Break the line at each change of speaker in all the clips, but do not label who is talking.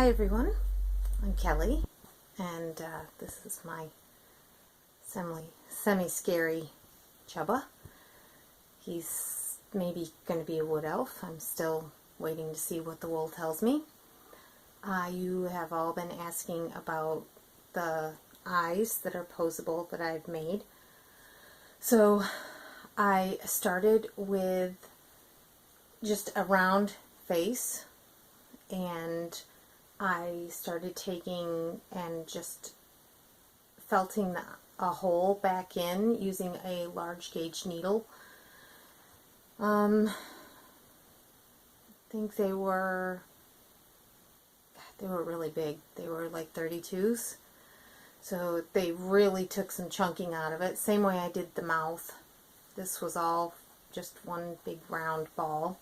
Hi everyone, I'm Kelly, and this is my semi-scary Chubba. He's maybe going to be a wood elf. I'm still waiting to see what the wool tells me. You have all been asking about the eyes that are posable that I've made. So I started with just a round face, and I started taking and just felting a hole back in using a large gauge needle. I think they were really big. They were like 32s. So they really took some chunking out of it. Same way I did the mouth. This was all just one big round ball.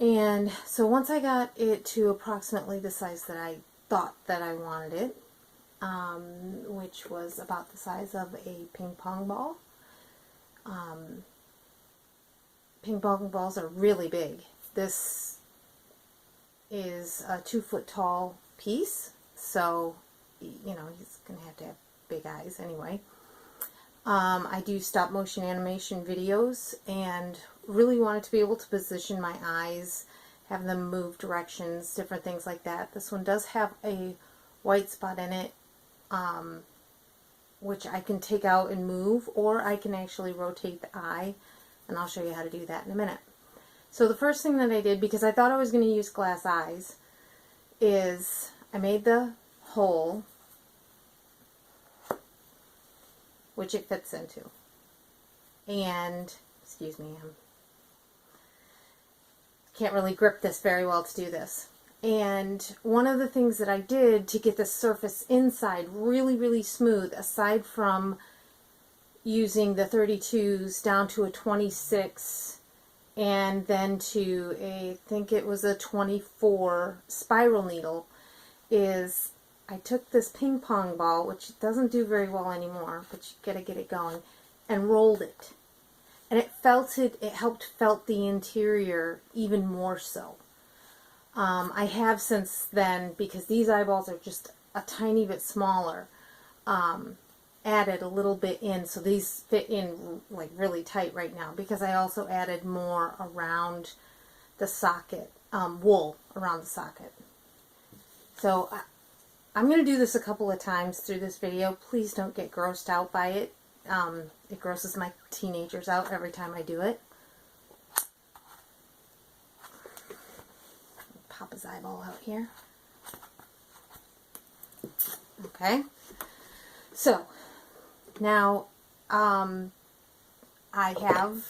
And so once I got it to approximately the size that I thought that I wanted it, which was about the size of a ping pong ball. Ping pong balls are really big. This is a 2-foot tall piece, so you know he's going to have big eyes anyway. I do stop motion animation videos and really wanted to be able to position my eyes, have them move directions, different things like that. This one does have a white spot in it, which I can take out and move, or I can actually rotate the eye, and I'll show you how to do that in a minute. So the first thing that I did, because I thought I was going to use glass eyes, is I made the hole which it fits into. And, excuse me, I can't really grip this very well to do this. And one of the things that I did to get the surface inside really, really smooth, aside from using the 32s down to a 26 and then to I think it was a 24 spiral needle, is I took this ping pong ball, which doesn't do very well anymore, but you gotta get it going, and rolled it. And it helped felt the interior even more so. I have since then, because these eyeballs are just a tiny bit smaller, added a little bit in, so these fit in like really tight right now, because I also added more around the socket, wool around the socket. So I'm going to do this a couple of times through this video. Please don't get grossed out by it. It grosses my teenagers out every time I do it. Pop his eyeball out here. Okay. So, now I have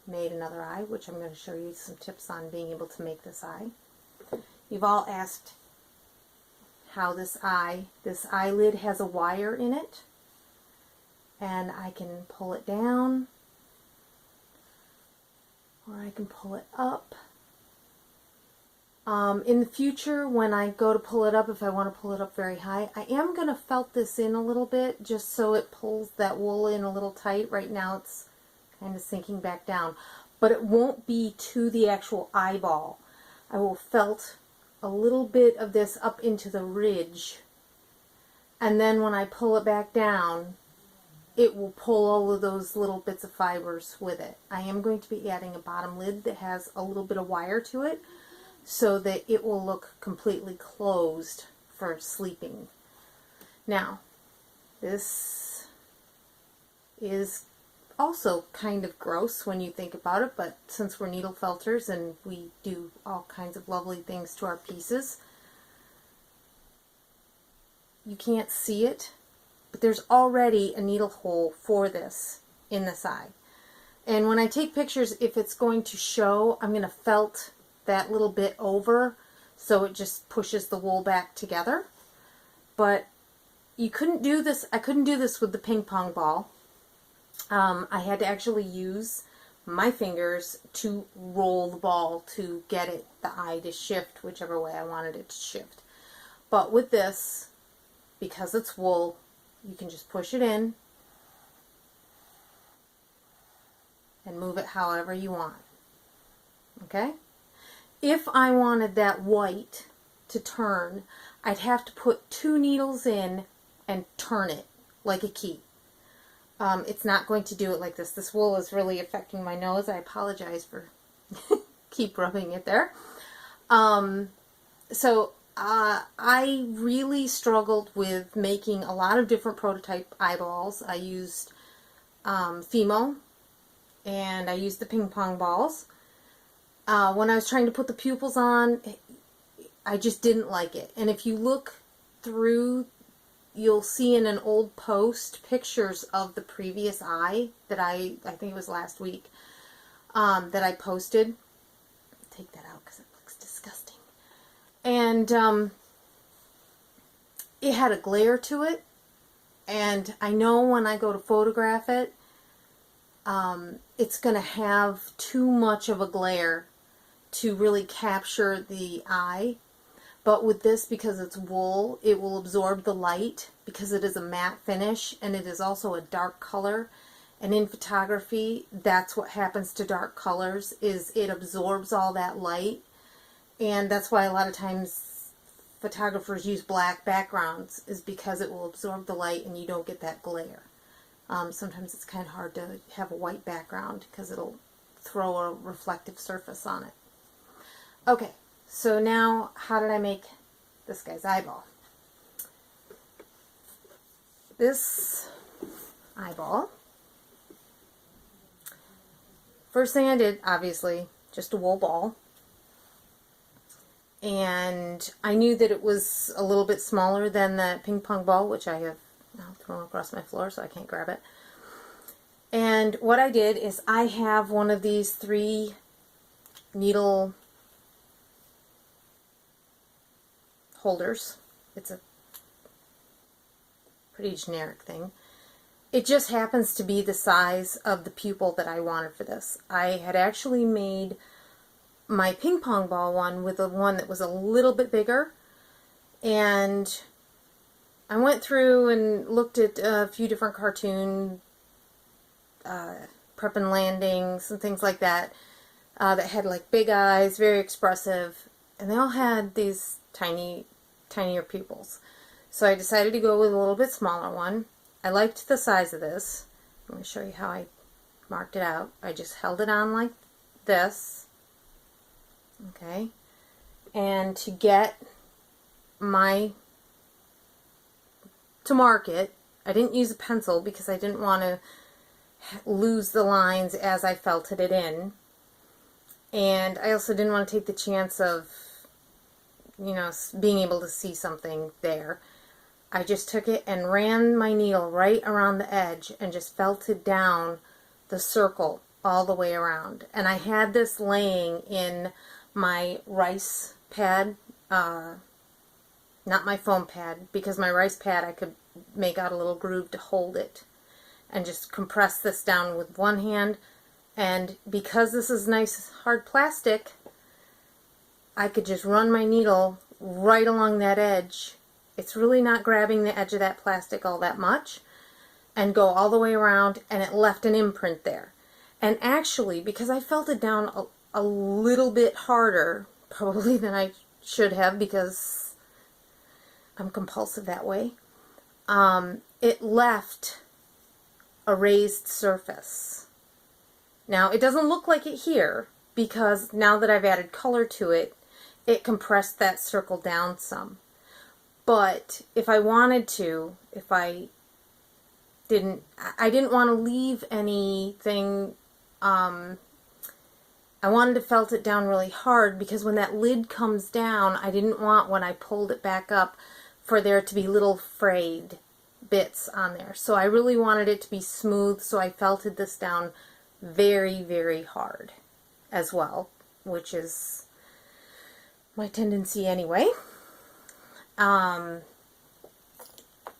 made another eye, which I'm going to show you some tips on being able to make this eye. You've all asked how this eyelid has a wire in it, and I can pull it down, or I can pull it up. In the future, when I go to pull it up, if I want to pull it up very high, I am going to felt this in a little bit, just so it pulls that wool in a little tight. Right now it's kind of sinking back down, but it won't be to the actual eyeball. I will felt a little bit of this up into the ridge, and then when I pull it back down, it will pull all of those little bits of fibers with it. I am going to be adding a bottom lid that has a little bit of wire to it, so that it will look completely closed for sleeping. Now, this is also kind of gross when you think about it, but since we're needle felters and we do all kinds of lovely things to our pieces, you can't see it, but there's already a needle hole for this in this eye. And when I take pictures, if it's going to show, I'm going to felt that little bit over so it just pushes the wool back together. But you couldn't do this, I couldn't do this with the ping pong ball. I had to actually use my fingers to roll the ball to get the eye to shift whichever way I wanted it to shift. But with this, because it's wool, you can just push it in and move it however you want. Okay? if I wanted that white to turn, I'd have to put 2 needles in and turn it like a key. It's not going to do it like this. This wool is really affecting my nose. I apologize for keep rubbing it there. I really struggled with making a lot of different prototype eyeballs. I used Fimo, and I used the ping pong balls. When I was trying to put the pupils on, I just didn't like it. And if you look through, you'll see in an old post pictures of the previous eye that I think it was last week, that I posted. Take that out because it looks disgusting. And it had a glare to it. And I know when I go to photograph it, it's going to have too much of a glare to really capture the eye. But with this, because it's wool, it will absorb the light because it is a matte finish and it is also a dark color. And in photography, that's what happens to dark colors, is it absorbs all that light. And that's why a lot of times photographers use black backgrounds, is because it will absorb the light and you don't get that glare. Sometimes it's kind of hard to have a white background because it'll throw a reflective surface on it. Okay, so now how did I make this guy's eyeball? This eyeball, first thing I did, obviously, just a wool ball. And I knew that it was a little bit smaller than the ping pong ball, which I have now thrown across my floor so I can't grab it. And what I did is I have one of these 3 needle holders. It's a pretty generic thing. It just happens to be the size of the pupil that I wanted for this. I had actually made my ping pong ball one with a one that was a little bit bigger, and I went through and looked at a few different cartoon prep and landings and things like that that had like big eyes, very expressive, and they all had these tinier pupils. So I decided to go with a little bit smaller one. I liked the size of this. Let me show you how I marked it out. I just held it on like this. Okay. And to get to mark it, I didn't use a pencil because I didn't want to lose the lines as I felted it in. And I also didn't want to take the chance of, being able to see something there. I just took it and ran my needle right around the edge and just felted down the circle all the way around. And I had this laying in my rice pad, not my foam pad, because my rice pad I could make out a little groove to hold it, and just compress this down with one hand. And because this is nice hard plastic, I could just run my needle right along that edge. It's really not grabbing the edge of that plastic all that much, and go all the way around, and it left an imprint there. And actually, because I felted down a little bit harder probably than I should have, because I'm compulsive that way, it left a raised surface. Now, it doesn't look like it here, because now that I've added color to it, it compressed that circle down some. But if I wanted to, I didn't want to leave anything, I wanted to felt it down really hard, because when that lid comes down, I didn't want, when I pulled it back up, for there to be little frayed bits on there. So I really wanted it to be smooth, so I felted this down very, very hard as well, which is my tendency anyway.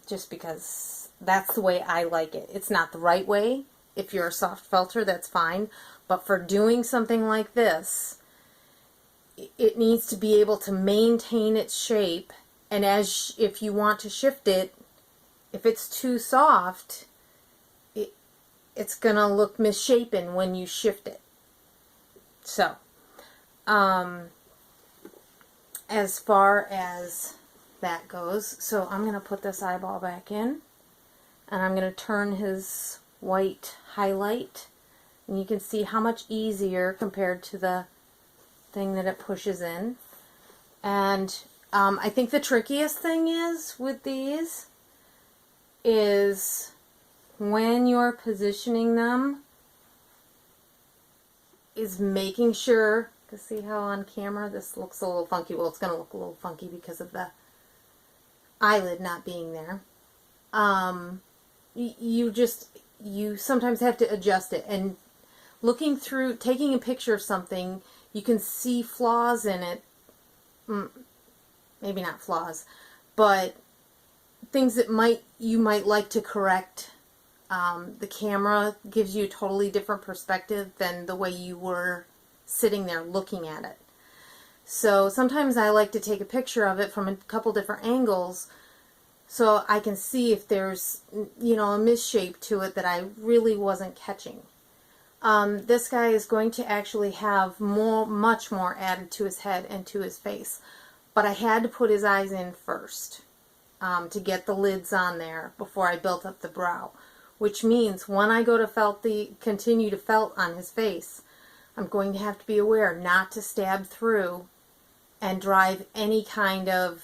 Just because that's the way I like it. It's not the right way. If you're a soft felter, that's fine. But for doing something like this, it needs to be able to maintain its shape. And if you want to shift it, if it's too soft, it's going to look misshapen when you shift it. So, as far as that goes. So I'm going to put this eyeball back in, and I'm going to turn his white highlight, and you can see how much easier compared to the thing that it pushes in. And I think the trickiest thing is with these is when you're positioning them is making sure, to see how on camera this looks a little funky. Well, it's going to look a little funky because of the eyelid not being there. You sometimes have to adjust it, and looking through, taking a picture of something, you can see flaws in it. Maybe not flaws, but things that you might like to correct. The camera gives you a totally different perspective than the way you were sitting there looking at it. So sometimes I like to take a picture of it from a couple different angles so I can see if there's, you know, a misshape to it that I really wasn't catching. This guy is going to actually have much more added to his head and to his face. But I had to put his eyes in first to get the lids on there before I built up the brow. Which means when I go to continue to felt on his face, I'm going to have to be aware not to stab through and drive any kind of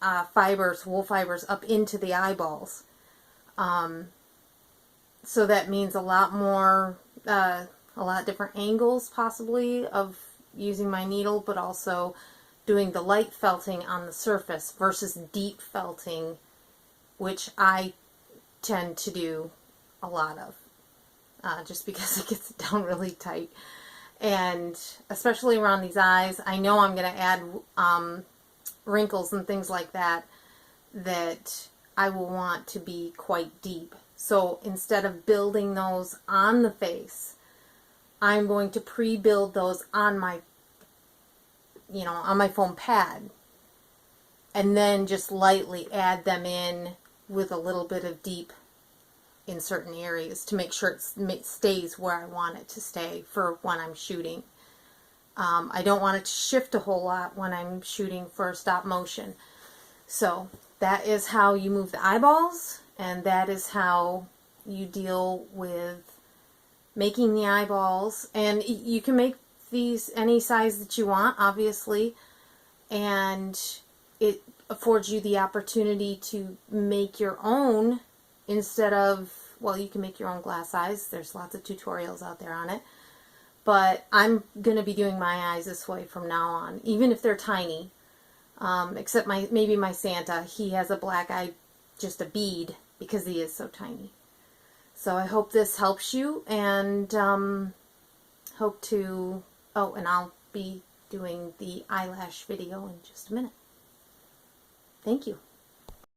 wool fibers up into the eyeballs. So that means a lot different angles possibly of using my needle, but also doing the light felting on the surface versus deep felting, which I tend to do a lot of, just because it gets down really tight. And especially around these eyes, I know I'm going to add wrinkles and things like that I will want to be quite deep. So instead of building those on the face, I'm going to pre-build those on my, on my foam pad, and then just lightly add them in with a little bit of deep in certain areas to make sure it stays where I want it to stay for when I'm shooting. I don't want it to shift a whole lot when I'm shooting for stop motion. So that is how you move the eyeballs, and that is how you deal with making the eyeballs. And you can make these any size that you want, obviously, and it affords you the opportunity to make your own instead of, well, you can make your own glass eyes. There's lots of tutorials out there on it. But I'm going to be doing my eyes this way from now on, even if they're tiny. Except maybe my Santa, he has a black eye, just a bead, because he is so tiny. So I hope this helps you, and hope to, and I'll be doing the eyelash video in just a minute. Thank you.